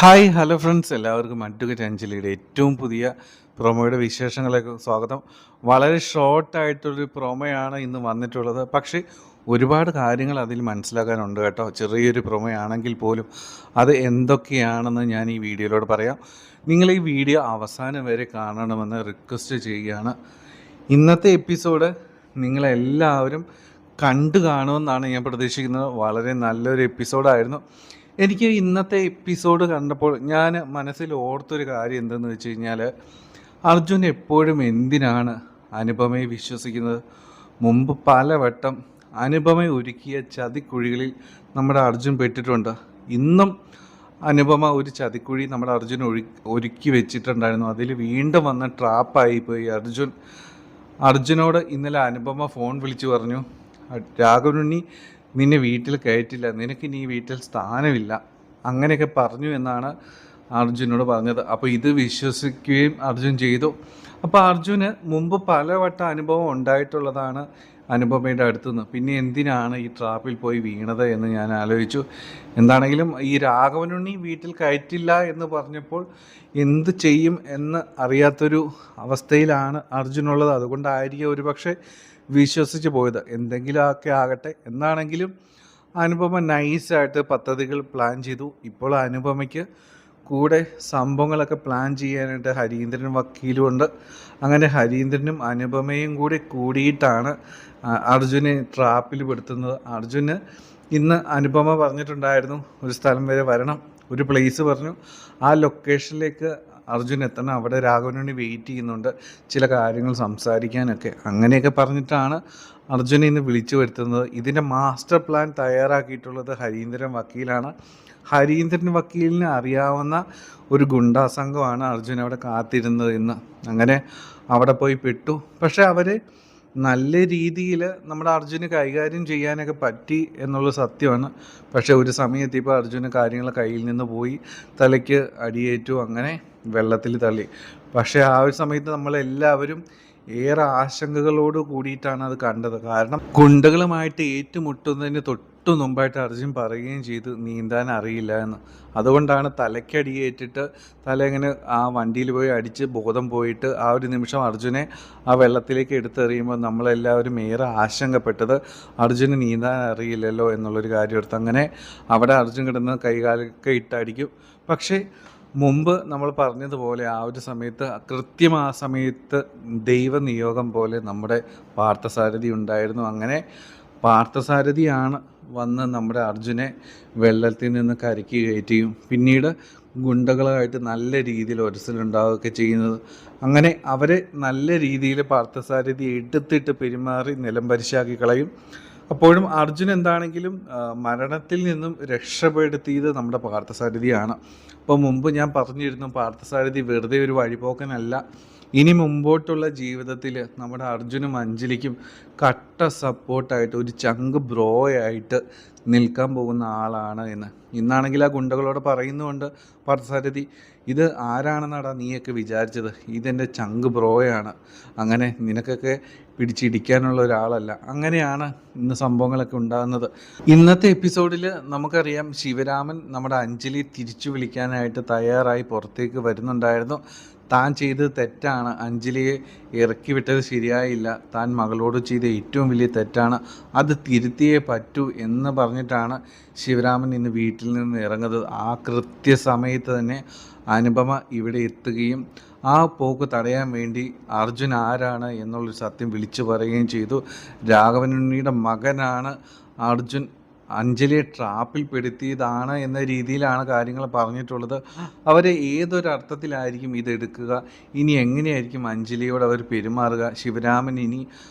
Hi hello friends, എല്ലാവർക്കും അഡ്വ അഞ്ജലിയുടെ ഏറ്റവും പുതിയ പ്രൊമോയുടെ വിശേഷങ്ങളിലേക്ക് സ്വാഗതം. വളരെ ഷോർട്ടായിട്ടൊരു പ്രൊമോയാണ് ഇന്ന് വന്നിട്ടുള്ളത്. പക്ഷേ ഒരുപാട് കാര്യങ്ങൾ അതിൽ മനസ്സിലാക്കാനുണ്ട് കേട്ടോ. ചെറിയൊരു പ്രൊമോയാണെങ്കിൽ പോലും അത് എന്തൊക്കെയാണെന്ന് ഞാൻ ഈ വീഡിയോയിലൂടെ പറയാം. നിങ്ങൾ ഈ വീഡിയോ അവസാനം വരെ കാണണമെന്ന് റിക്വസ്റ്റ് ചെയ്യുകയാണ്. ഇന്നത്തെ എപ്പിസോഡ് നിങ്ങളെല്ലാവരും കണ്ടു കാണുമെന്നാണ് ഞാൻ പ്രതീക്ഷിക്കുന്നത്. വളരെ നല്ലൊരു എപ്പിസോഡായിരുന്നു. എനിക്ക് ഇന്നത്തെ എപ്പിസോഡ് കണ്ടപ്പോൾ ഞാൻ മനസ്സിൽ ഓർത്തൊരു കാര്യം എന്തെന്ന് വെച്ച് കഴിഞ്ഞാൽ, അർജുൻ എപ്പോഴും എന്തിനാണ് അനുപമയെ വിശ്വസിക്കുന്നത്? മുമ്പ് പലവട്ടം അനുപമയെ ഒരുക്കിയ ചതിക്കുഴികളിൽ നമ്മുടെ അർജുൻ പെട്ടിട്ടുണ്ട്. ഇന്നും അനുപമ ഒരു ചതിക്കുഴി നമ്മുടെ അർജുൻ ഒരുക്കി വെച്ചിട്ടുണ്ടായിരുന്നു. അതിൽ വീണ്ടും വന്ന് ട്രാപ്പായിപ്പോയി അർജുൻ. അർജുനോട് ഇന്നലെ അനുപമ ഫോൺ വിളിച്ചു പറഞ്ഞു, രാഘവനുണ്ണി നിന്നെ വീട്ടിൽ കയറ്റില്ല, നിനക്കിനി ഈ വീട്ടിൽ സ്ഥാനമില്ല, അങ്ങനെയൊക്കെ പറഞ്ഞു എന്നാണ് അർജുനോട് പറഞ്ഞത്. അപ്പോൾ ഇത് വിശ്വസിക്കുകയും അർജുൻ ചെയ്തു. അപ്പോൾ അർജുന് മുമ്പ് പലവട്ടം അനുഭവം ഉണ്ടായിട്ടുള്ളതാണ് അനുപമയുടെ അടുത്തുനിന്ന്. പിന്നെ എന്തിനാണ് ഈ ട്രാപ്പിൽ പോയി വീണത് എന്ന് ഞാൻ ആലോചിച്ചു. എന്താണെങ്കിലും ഈ രാഘവനുണ്ണി വീട്ടിൽ കയറ്റില്ല എന്ന് പറഞ്ഞപ്പോൾ എന്ത് ചെയ്യും എന്ന് അറിയാത്തൊരു അവസ്ഥയിലാണ് അർജുനുള്ളത്. അതുകൊണ്ടായിരിക്കും ഒരു പക്ഷേ വിശ്വസിച്ച് പോയത്. എന്തെങ്കിലുമൊക്കെ ആകട്ടെ. എന്താണെങ്കിലും അനുപമ നൈസായിട്ട് പദ്ധതികൾ പ്ലാൻ ചെയ്തു. ഇപ്പോൾ അനുപമയ്ക്ക് കൂടെ സംഭവങ്ങളൊക്കെ പ്ലാൻ ചെയ്യാനായിട്ട് ഹരീന്ദ്രൻ വക്കീലുമുണ്ട്. അങ്ങനെ ഹരീന്ദ്രനും അനുപമയും കൂടിയിട്ടാണ് അർജുനെ ട്രാപ്പിൽ പെടുത്തുന്നത്. അർജുന് ഇന്ന് അനുപമ പറഞ്ഞിട്ടുണ്ടായിരുന്നു ഒരു സ്ഥലം വരെ വരണം, ഒരു പ്ലേസ് പറഞ്ഞു. ആ ലൊക്കേഷനിലേക്ക് അർജുൻ എത്തണം. അവിടെ രാഘവനുണ്ണി വെയിറ്റ് ചെയ്യുന്നുണ്ട്, ചില കാര്യങ്ങൾ സംസാരിക്കാനൊക്കെ. അങ്ങനെയൊക്കെ പറഞ്ഞിട്ടാണ് അർജുനെ ഇന്ന് വിളിച്ചു വരുത്തുന്നത്. ഇതിൻ്റെ മാസ്റ്റർ പ്ലാൻ തയ്യാറാക്കിയിട്ടുള്ളത് ഹരീന്ദ്രൻ വക്കീലാണ്. ഹരീന്ദ്രൻ വക്കീലിന് അറിയാവുന്ന ഒരു ഗുണ്ടാ സംഘമാണ് അർജുൻ അവിടെ കാത്തിരുന്നത് ഇന്ന്. അങ്ങനെ അവിടെ പോയി പെട്ടു. പക്ഷേ അവർ നല്ല രീതിയിൽ നമ്മുടെ അർജുന് കൈകാര്യം ചെയ്യാനൊക്കെ പറ്റി എന്നുള്ളത് സത്യമാണ്. പക്ഷേ ഒരു സമയത്തിപ്പോൾ അർജുന് കാര്യങ്ങൾ കയ്യിൽ നിന്ന് പോയി, തലയ്ക്ക് അടിയേറ്റു, അങ്ങനെ വെള്ളത്തിൽ തള്ളി. പക്ഷേ ആ ഒരു സമയത്ത് നമ്മളെല്ലാവരും ഏറെ ആശങ്കകളോട് കൂടിയിട്ടാണ് അത് കണ്ടത്. കാരണം ഗുണ്ടകളുമായിട്ട് ഏറ്റുമുട്ടുന്നതിന് തൊട്ടു മുമ്പായിട്ട് അർജുൻ പറയുകയും ചെയ്തു നീന്താൻ അറിയില്ല എന്ന്. അതുകൊണ്ടാണ് തലയ്ക്കടിയേറ്റിട്ട് തല ഇങ്ങനെ ആ വണ്ടിയിൽ പോയി അടിച്ച് ബോധം പോയിട്ട് ആ ഒരു നിമിഷം അർജുനെ ആ വെള്ളത്തിലേക്ക് എടുത്തെറിയുമ്പോൾ നമ്മളെല്ലാവരും ഏറെ ആശങ്കപ്പെട്ടത് അർജുന് നീന്താൻ അറിയില്ലല്ലോ എന്നുള്ളൊരു കാര്യം എടുത്ത്. അങ്ങനെ അവിടെ അർജുൻ കിടന്ന് കൈകാലൊക്കെ ഇട്ടടിക്കും. പക്ഷേ മുമ്പ് നമ്മൾ പറഞ്ഞതുപോലെ ആ ഒരു സമയത്ത് കൃത്യം ആ സമയത്ത് ദൈവനിയോഗം പോലെ നമ്മുടെ പാർത്ഥസാരഥി ഉണ്ടായിരുന്നു. അങ്ങനെ പാർത്ഥസാരഥിയാണ് വന്ന് നമ്മുടെ അർജുനെ വെള്ളത്തിൽ നിന്ന് കരയ്ക്ക് കയറ്റുകയും പിന്നീട് ഗുണ്ടകളുമായിട്ട് നല്ല രീതിയിൽ ഒരസലുണ്ടാവുകയൊക്കെ ചെയ്യുന്നത്. അങ്ങനെ അവരെ നല്ല രീതിയിൽ പാർത്ഥസാരഥി എടുത്തിട്ട് പെരുമാറി നിലംപരിശാക്കി കളയും. അപ്പോഴും അർജുൻ എന്താണെങ്കിലും മരണത്തിൽ നിന്നും രക്ഷപ്പെടുത്തിയത് നമ്മുടെ പാർത്ഥസാരഥിയാണ്. അപ്പോൾ മുമ്പ് ഞാൻ പറഞ്ഞിരുന്നു, പാർത്ഥസാരഥി വെറുതെ ഒരു വഴിപോക്കനല്ല. ഇനി മുമ്പോട്ടുള്ള ജീവിതത്തിൽ നമ്മുടെ അർജുനും അഞ്ജലിക്കും കട്ട സപ്പോർട്ടായിട്ട് ഒരു ചങ്ക് ബ്രോയായിട്ട് നിൽക്കാൻ പോകുന്ന ആളാണ് എന്ന്. ഇന്നാണെങ്കിൽ ആ ഗുണ്ടകളോട് പറയുന്നുണ്ട് പാർത്ഥസാരഥി, ഇത് ആരാണെന്നാടാ നീയൊക്കെ വിചാരിച്ചത്? ഇതെൻ്റെ ചങ്ക് ബ്രോയാണ്, അങ്ങനെ നിനക്കൊക്കെ പിടിച്ചിടിക്കാനുള്ള ഒരാളല്ല. അങ്ങനെയാണ് ഇന്ന് സംഭവങ്ങളൊക്കെ ഉണ്ടാകുന്നത്. ഇന്നത്തെ എപ്പിസോഡിൽ നമുക്കറിയാം, ശിവരാമൻ നമ്മുടെ അഞ്ജലി തിരിച്ചു വിളിക്കാനായിട്ട് തയ്യാറായി പുറത്തേക്ക് വരുന്നുണ്ടായിരുന്നു. താൻ ചെയ്തത് തെറ്റാണ്, അഞ്ജലിയെ ഇറക്കി വിട്ടത് ശരിയായില്ല, താൻ മകളോട് ചെയ്ത ഏറ്റവും വലിയ തെറ്റാണ്, അത് തിരുത്തിയേ പറ്റൂ എന്ന് പറഞ്ഞിട്ടാണ് ശിവരാമൻ ഇന്ന് വീട്ടിൽ നിന്ന് ഇറങ്ങുന്നത്. ആ കൃത്യസമയത്ത് തന്നെ അനുപമ ഇവിടെ എത്തുകയും ആ പോക്ക് തടയാൻ വേണ്ടി അർജുൻ ആരാണ് എന്നുള്ളൊരു സത്യം വിളിച്ചു പറയുകയും ചെയ്തു. രാഘവനുണ്ണിയുടെ മകനാണ് അർജുൻ, അഞ്ജലിയെ ട്രാപ്പിൽ പെടുത്തിയതാണ് എന്ന രീതിയിലാണ് കാര്യങ്ങൾ പറഞ്ഞിട്ടുള്ളത്. അവർ ഏതൊരർത്ഥത്തിലായിരിക്കും ഇതെടുക്കുക, ഇനി എങ്ങനെയായിരിക്കും അഞ്ജലിയോട് അവർ പെരുമാറുക, ശിവരാമൻ ഇനി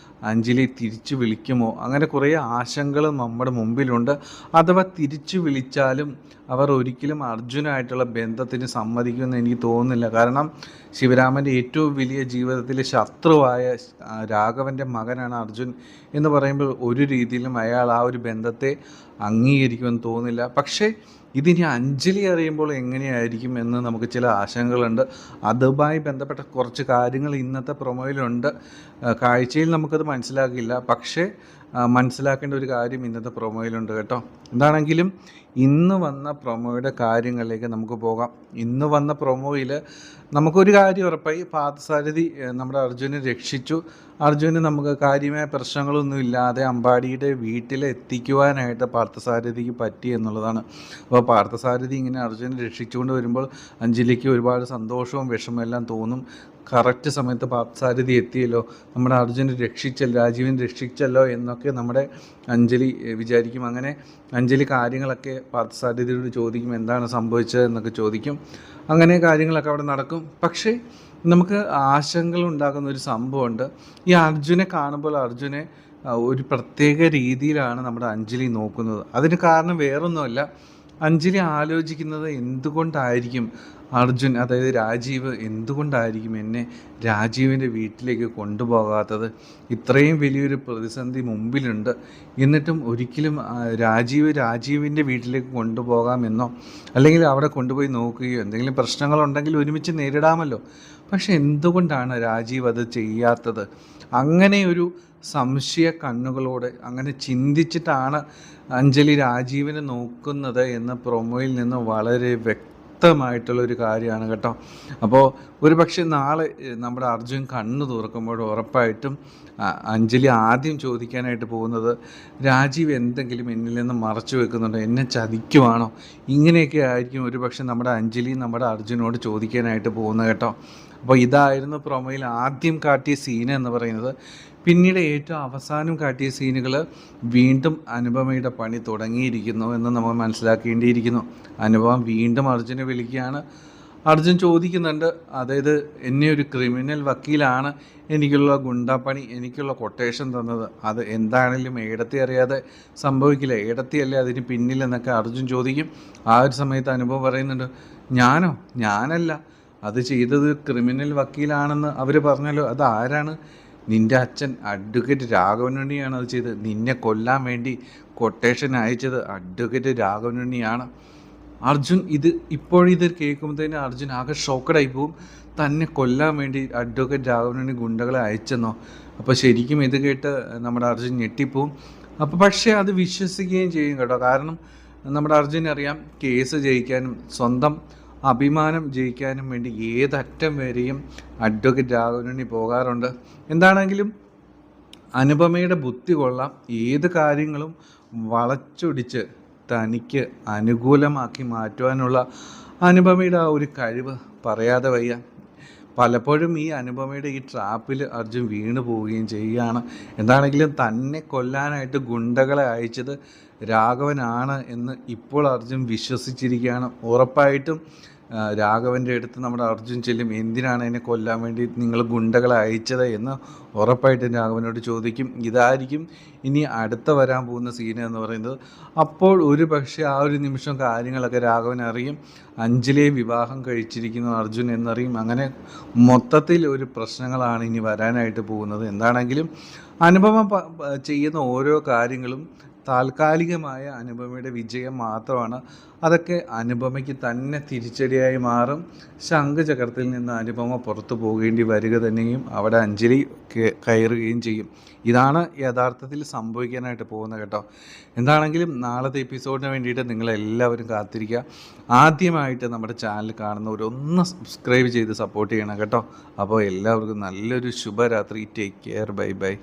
അഞ്ജലി തിരിച്ചു വിളിക്കുമോ, അങ്ങനെ കുറേ ആശങ്കകൾ നമ്മുടെ മുമ്പിലുണ്ട്. അഥവാ തിരിച്ചു വിളിച്ചാലും അവർ ഒരിക്കലും അർജുനായിട്ടുള്ള ബന്ധത്തിന് സമ്മതിക്കുമെന്ന് എനിക്ക് തോന്നുന്നില്ല. കാരണം ശിവരാമൻ്റെ ഏറ്റവും വലിയ ജീവിതത്തിലെ ശത്രുവായ രാഘവൻ്റെ മകനാണ് അർജുൻ എന്ന് പറയുമ്പോൾ ഒരു രീതിയിലും അയാൾ ആ ഒരു ബന്ധത്തെ അംഗീകരിക്കുമെന്ന് തോന്നുന്നില്ല. പക്ഷേ ഇതിനി അഞ്ജലി അറിയുമ്പോൾ എങ്ങനെയായിരിക്കും എന്ന് നമുക്ക് ചില ആശങ്കകളുണ്ട്. അതുമായി ബന്ധപ്പെട്ട കുറച്ച് കാര്യങ്ങൾ ഇന്നത്തെ പ്രൊമോയിലുണ്ട്. കാഴ്ചയിൽ നമുക്കത് മനസ്സിലാക്കില്ല. പക്ഷേ മനസ്സിലാക്കേണ്ട ഒരു കാര്യം ഇന്നത്തെ പ്രൊമോയിലുണ്ട് കേട്ടോ. എന്താണെങ്കിലും ഇന്ന് വന്ന പ്രൊമോയുടെ കാര്യങ്ങളിലേക്ക് നമുക്ക് പോകാം. ഇന്ന് വന്ന പ്രൊമോയിൽ നമുക്കൊരു കാര്യം ഉറപ്പായി, പാർത്ഥസാരഥി നമ്മുടെ അർജുനെ രക്ഷിച്ചു. അർജുന് നമുക്ക് കാര്യമായ പ്രശ്നങ്ങളൊന്നും ഇല്ലാതെ അമ്പാടിയുടെ വീട്ടിൽ എത്തിക്കുവാനായിട്ട് പാർത്ഥസാരഥിക്ക് പറ്റി എന്നുള്ളതാണ്. അപ്പോൾ പാർത്ഥസാരഥി ഇങ്ങനെ അർജുനെ രക്ഷിച്ചുകൊണ്ട് വരുമ്പോൾ അഞ്ജലിക്ക് ഒരുപാട് സന്തോഷവും വിഷമവും എല്ലാം തോന്നും. കറക്റ്റ് സമയത്ത് പാർത്ഥസാരഥി എത്തിയല്ലോ, നമ്മുടെ അർജുനെ രക്ഷിച്ചല്ലോ, രാജീവിനെ രക്ഷിച്ചല്ലോ എന്നൊക്കെ നമ്മുടെ അഞ്ജലി വിചാരിക്കും. അങ്ങനെ അഞ്ജലി കാര്യങ്ങളൊക്കെ പാർത്ഥസാരഥിയോട് ചോദിക്കും, എന്താണ് സംഭവിച്ചത് എന്നൊക്കെ ചോദിക്കും. അങ്ങനെ കാര്യങ്ങളൊക്കെ അവിടെ നടക്കും. പക്ഷേ നമുക്ക് ആശങ്കകൾ ഉണ്ടാക്കുന്ന ഒരു സംഭവമുണ്ട്. ഈ അർജുനെ കാണുമ്പോൾ അർജുനെ ഒരു പ്രത്യേക രീതിയിലാണ് നമ്മുടെ അഞ്ജലി നോക്കുന്നത്. അതിന് കാരണം വേറൊന്നുമല്ല, അഞ്ജലി ആലോചിക്കുന്നത് എന്തുകൊണ്ടായിരിക്കും അർജുൻ, അതായത് രാജീവ് എന്തുകൊണ്ടായിരിക്കും എന്നെ രാജീവിൻ്റെ വീട്ടിലേക്ക് കൊണ്ടുപോകാത്തത്? ഇത്രയും വലിയൊരു പ്രതിസന്ധി മുമ്പിലുണ്ട്, എന്നിട്ടും ഒരിക്കലും രാജീവിൻ്റെ വീട്ടിലേക്ക് കൊണ്ടുപോകാമെന്നോ അല്ലെങ്കിൽ അവിടെ കൊണ്ടുപോയി നോക്കുകയോ എന്തെങ്കിലും പ്രശ്നങ്ങളുണ്ടെങ്കിൽ ഒരുമിച്ച് നേരിടാമല്ലോ. പക്ഷെ എന്തുകൊണ്ടാണ് രാജീവ് അത് ചെയ്യാത്തത്? അങ്ങനെ ഒരു സംശയ കണ്ണുകളോടെ അങ്ങനെ ചിന്തിച്ചിട്ടാണ് അഞ്ജലി രാജീവിനെ നോക്കുന്നത് എന്ന പ്രൊമോയിൽ നിന്ന് വളരെ വ്യക്തമായിട്ടുള്ളൊരു കാര്യമാണ് കേട്ടോ. അപ്പോൾ ഒരു പക്ഷേ നാളെ നമ്മുടെ അർജുൻ കണ്ണു തുറക്കുമ്പോൾ ഉറപ്പായിട്ടും അഞ്ജലി ആദ്യം ചോദിക്കാനായിട്ട് പോകുന്നത്, രാജീവ് എന്തെങ്കിലും എന്നിൽ നിന്ന് മറച്ചു വെക്കുന്നുണ്ടോ, എന്നെ ചതിക്കുവാണോ? ഇങ്ങനെയൊക്കെ ആയിരിക്കും ഒരു പക്ഷേ നമ്മുടെ അഞ്ജലി നമ്മുടെ അർജുനോട് ചോദിക്കാനായിട്ട് പോകുന്നത് കേട്ടോ. അപ്പോൾ ഇതായിരുന്നു പ്രൊമോയിൽ ആദ്യം കാട്ടിയ സീൻ എന്ന് പറയുന്നത്. പിന്നീട് ഏറ്റവും അവസാനം കാട്ടിയ സീനുകൾ വീണ്ടും അനുപമയുടെ പണി തുടങ്ങിയിരിക്കുന്നു എന്ന് നമ്മൾ മനസ്സിലാക്കേണ്ടിയിരിക്കുന്നു. അനുപമ വീണ്ടും അർജുനെ വിളിക്കുകയാണ്. അർജുൻ ചോദിക്കുന്നുണ്ട്, അതായത് എന്നെ ഒരു ക്രിമിനൽ വക്കീലാണ് എനിക്കുള്ള ഗുണ്ടാപ്പണി, എനിക്കുള്ള കൊട്ടേഷൻ തന്നത്, അത് എന്താണെങ്കിലും ഏടത്തി അറിയാതെ സംഭവിക്കില്ല, ഏടത്തിയല്ലേ അതിന് പിന്നിലെന്നൊക്കെ അർജുൻ ചോദിക്കും. ആ ഒരു സമയത്ത് അനുപമ പറയുന്നുണ്ട്, ഞാനല്ല, അത് ചെയ്തത് ക്രിമിനൽ വക്കീലാണെന്ന് അവർ പറഞ്ഞല്ലോ, അത് ആരാണ്? നിൻ്റെ അച്ഛൻ അഡ്വക്കേറ്റ് രാഘവനുണ്ണിയാണ് അത് ചെയ്തത്. നിന്നെ കൊല്ലാൻ വേണ്ടി കൊട്ടേഷൻ അയച്ചത് അഡ്വക്കേറ്റ് രാഘവനുണ്ണിയാണ്. അർജുൻ ഇപ്പോഴിത് കേൾക്കുമ്പോഴത്തേന് അർജുൻ ആകെ ഷോക്കഡായി പോവും. തന്നെ കൊല്ലാൻ വേണ്ടി അഡ്വക്കേറ്റ് രാഘവനുണ്ണി ഗുണ്ടകളെ അയച്ചെന്നോ? അപ്പോൾ ശരിക്കും ഇത് കേട്ട് നമ്മുടെ അർജുൻ ഞെട്ടിപ്പോവും. അപ്പോൾ പക്ഷേ അത് വിശ്വസിക്കുകയും ചെയ്യും കേട്ടോ. കാരണം നമ്മുടെ അർജുനറിയാം, കേസ് ജയിക്കാനും സ്വന്തം അഭിമാനം ജയിക്കാനും വേണ്ടി ഏതറ്റം വരെയും അഡ്വക്കേറ്റ് രാഘവനുണ്ണി പോകാറുണ്ട്. എന്താണെങ്കിലും അനുപമയുടെ ബുദ്ധി കൊള്ളാം. ഏത് കാര്യങ്ങളും വളച്ചൊടിച്ച് തനിക്ക് അനുകൂലമാക്കി മാറ്റുവാനുള്ള അനുപമയുടെ ആ ഒരു കഴിവ് പറയാതെ വയ്യ. പലപ്പോഴും ഈ അനുപമയുടെ ഈ ട്രാപ്പിൽ അർജുൻ വീണു പോവുകയും ചെയ്യുകയാണ്. എന്താണെങ്കിലും തന്നെ കൊല്ലാനായിട്ട് ഗുണ്ടകളെ അയച്ചത് രാഘവനാണ് എന്ന് ഇപ്പോൾ അർജുൻ വിശ്വസിച്ചിരിക്കുകയാണ്. ഉറപ്പായിട്ടും രാഘവൻ്റെ അടുത്ത് നമ്മുടെ അർജുൻ ചെല്ലും, എന്തിനാണ് എന്നെ കൊല്ലാൻ വേണ്ടി നിങ്ങൾ ഗുണ്ടകളെ അയച്ചത് എന്ന് ഉറപ്പായിട്ടും രാഘവനോട് ചോദിക്കും. ഇതായിരിക്കും ഇനി അടുത്ത വരാൻ പോകുന്ന സീൻ എന്ന് പറയുന്നത്. അപ്പോൾ ഒരു പക്ഷേ ആ ഒരു നിമിഷം കാര്യങ്ങളൊക്കെ രാഘവൻ അറിയും. അഞ്ജലിയെ വിവാഹം കഴിച്ചിരിക്കുന്നു അർജുൻ എന്നറിയും. അങ്ങനെ മൊത്തത്തിൽ ഒരു പ്രശ്നങ്ങളാണ് ഇനി വരാനായിട്ട് പോകുന്നത്. എന്താണെങ്കിലും അനുപമ ചെയ്യുന്ന ഓരോ കാര്യങ്ങളും താൽക്കാലികമായ അനുപമയുടെ വിജയം മാത്രമാണ്. അതൊക്കെ അനുപമയ്ക്ക് തന്നെ തിരിച്ചടിയായി മാറും. ശംഖചക്രത്തിൽ നിന്ന് അനുപമ പുറത്തു പോകേണ്ടി വരിക തന്നെയും അവിടെ അഞ്ജലി കയറുകയും ചെയ്യും. ഇതാണ് യഥാർത്ഥത്തിൽ സംഭവിക്കാനായിട്ട് പോകുന്നത് കേട്ടോ. എന്താണെങ്കിലും നാളത്തെ എപ്പിസോഡിന് വേണ്ടിയിട്ട് നിങ്ങളെല്ലാവരും കാത്തിരിക്കുക. ആദ്യമായിട്ട് നമ്മുടെ ചാനൽ കാണുന്നവരൊന്ന് സബ്സ്ക്രൈബ് ചെയ്ത് സപ്പോർട്ട് ചെയ്യണം കേട്ടോ. അപ്പോൾ എല്ലാവർക്കും നല്ലൊരു ശുഭരാത്രി. Take care. Bye bye.